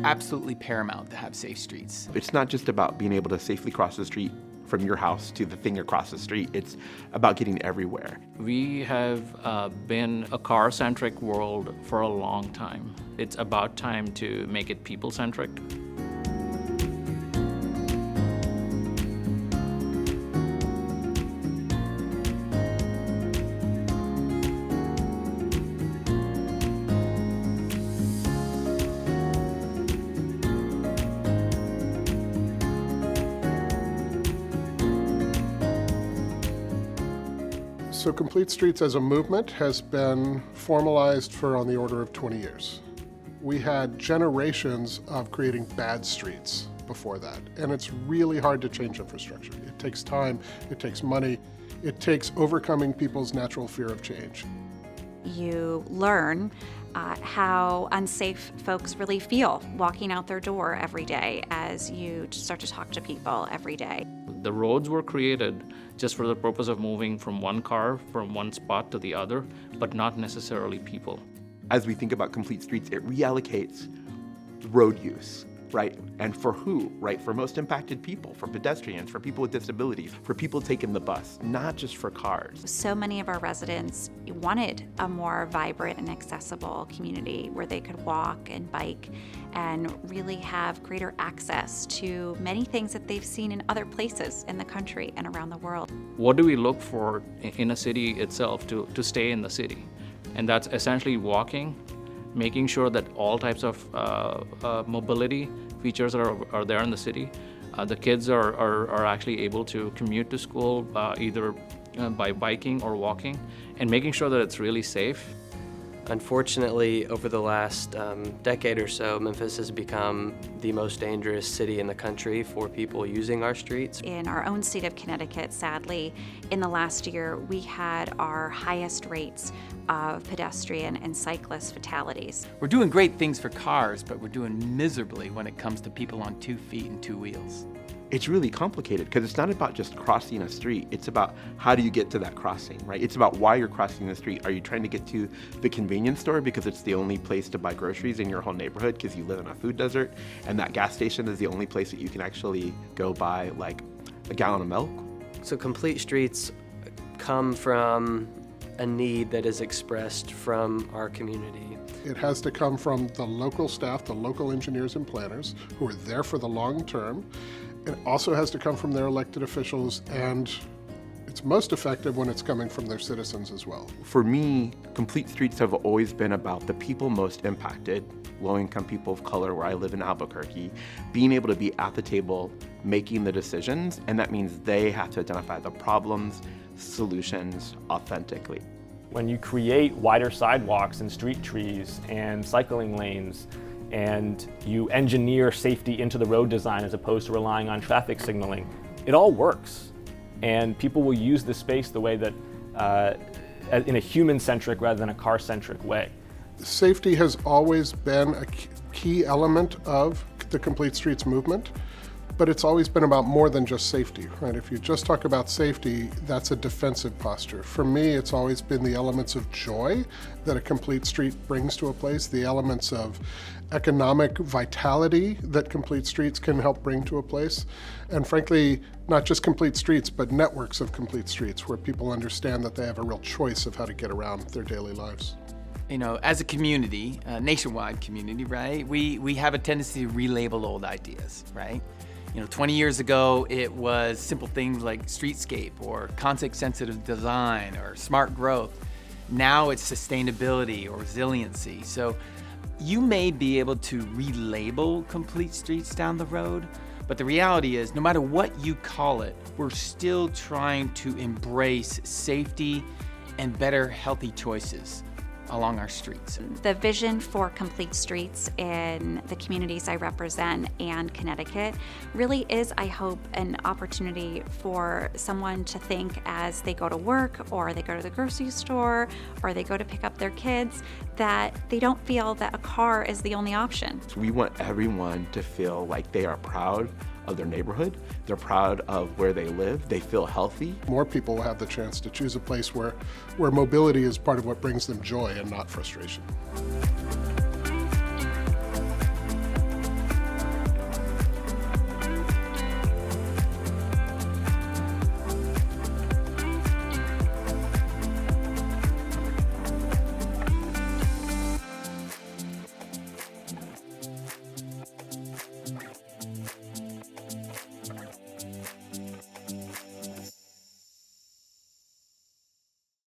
absolutely paramount to have safe streets. It's not just about being able to safely cross the street from your house to the thing across the street. It's about getting everywhere. We have been a car-centric world for a long time. It's about time to make it people-centric. So Complete Streets as a movement has been formalized for on the order of 20 years. We had generations of creating bad streets before that, and it's really hard to change infrastructure. It takes time, it takes money, it takes overcoming people's natural fear of change. You learn how unsafe folks really feel walking out their door every day as you start to talk to people every day. The roads were created just for the purpose of moving from one car from one spot to the other, but not necessarily people. As we think about Complete Streets, it reallocates road use, right? And for who, right? For most impacted people, for pedestrians, for people with disabilities, for people taking the bus, not just for cars. So many of our residents wanted a more vibrant and accessible community where they could walk and bike and really have greater access to many things that they've seen in other places in the country and around the world. What do we look for in a city itself to stay in the city? And that's essentially walking, making sure that all types of mobility features are there in the city. The kids are actually able to commute to school either by biking or walking, and making sure that it's really safe. Unfortunately, over the last decade or so, Memphis has become the most dangerous city in the country for people using our streets. In our own state of Connecticut, sadly, in the last year, we had our highest rates of pedestrian and cyclist fatalities. We're doing great things for cars, but we're doing miserably when it comes to people on 2 feet and 2 wheels. It's really complicated because it's not about just crossing a street. It's about how do you get to that crossing, right? It's about why you're crossing the street. Are you trying to get to the convenience store because it's the only place to buy groceries in your whole neighborhood because you live in a food desert, and that gas station is the only place that you can actually go buy like a gallon of milk? So Complete Streets come from a need that is expressed from our community. It has to come from the local staff, the local engineers and planners who are there for the long term. It also has to come from their elected officials, and it's most effective when it's coming from their citizens as well. For me, Complete Streets have always been about the people most impacted, low-income people of color where I live in Albuquerque, being able to be at the table making the decisions, and that means they have to identify the problems, solutions authentically. When you create wider sidewalks and street trees and cycling lanes, and you engineer safety into the road design as opposed to relying on traffic signaling, it all works. And people will use the space the way that, in a human-centric rather than a car-centric way. Safety has always been a key element of the Complete Streets movement, but it's always been about more than just safety, right? If you just talk about safety, that's a defensive posture. For me, it's always been the elements of joy that a complete street brings to a place, the elements of economic vitality that Complete Streets can help bring to a place, and frankly, not just complete streets, but networks of complete streets where people understand that they have a real choice of how to get around their daily lives. You know, as a community, a nationwide community, right, we have a tendency to relabel old ideas, right? You know, 20 years ago, it was simple things like streetscape or context-sensitive design or smart growth. Now it's sustainability or resiliency. So you may be able to relabel Complete Streets down the road, but the reality is, no matter what you call it, we're still trying to embrace safety and better, healthy choices along our streets. The vision for Complete Streets in the communities I represent and Connecticut really is, I hope, an opportunity for someone to think as they go to work or they go to the grocery store or they go to pick up their kids, that they don't feel that a car is the only option. We want everyone to feel like they are proud of their neighborhood, they're proud of where they live, they feel healthy. More people will have the chance to choose a place where mobility is part of what brings them joy and not frustration.